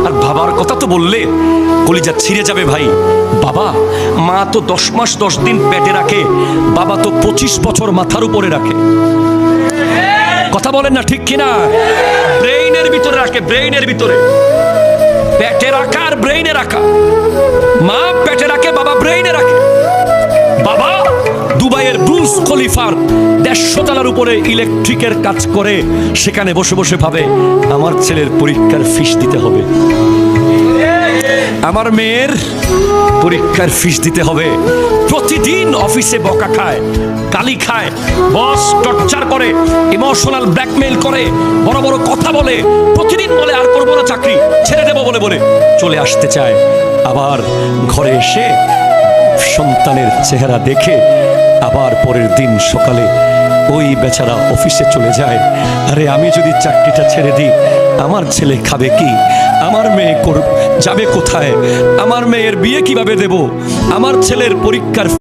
আর বাবার কথা তো বললে কলিজা ছিঁড়ে যাবে ভাই। বাবা, মা তো 10 মাস 10 দিন পেটে রাখে, বাবা তো 25 বছর মাথার উপরে রাখে। কথা বলেন না ঠিক কিনা? ব্রেইনের ভিতরে রাখে, ব্রেইনের ভিতরে। পেটে রাখা আর ব্রেইনে রাখা। মা পেটে রাখে, বাবা ব্রেইনে রাখে। বাবা দুবাইয়ের ব্রুজ খলিফার 150 তলার উপরে ইলেকট্রিকের কাজ করে, সেখানে বসে বসে ভাবে আমার ছেলের পরীক্ষার ফিস দিতে হবে, আমার মেয়ের পরীক্ষার ফিস দিতে হবে। প্রতিদিন অফিসে বকা খায়, গালি খায়, বস টর্চার করে, ইমোশনাল ব্ল্যাকমেইল করে, বড় বড় কথা বলে, প্রতিদিন বলে আর করবো না চাকরি, ছেড়ে দেবো বলে বলে চলে আসতে চায়। আবার ঘরে এসে সন্তানের চেহারা দেখে আবার পরের দিন সকালে ওই বেচারা অফিসে চলে যায়। আরে আমি যদি চাকরিটা ছেড়ে দিই, আমার ছেলে খাবে কি, আমার মেয়ে যাবে কোথায়, আমার মেয়ের বিয়ে কিভাবে দেব, আমার ছেলের পরীক্ষার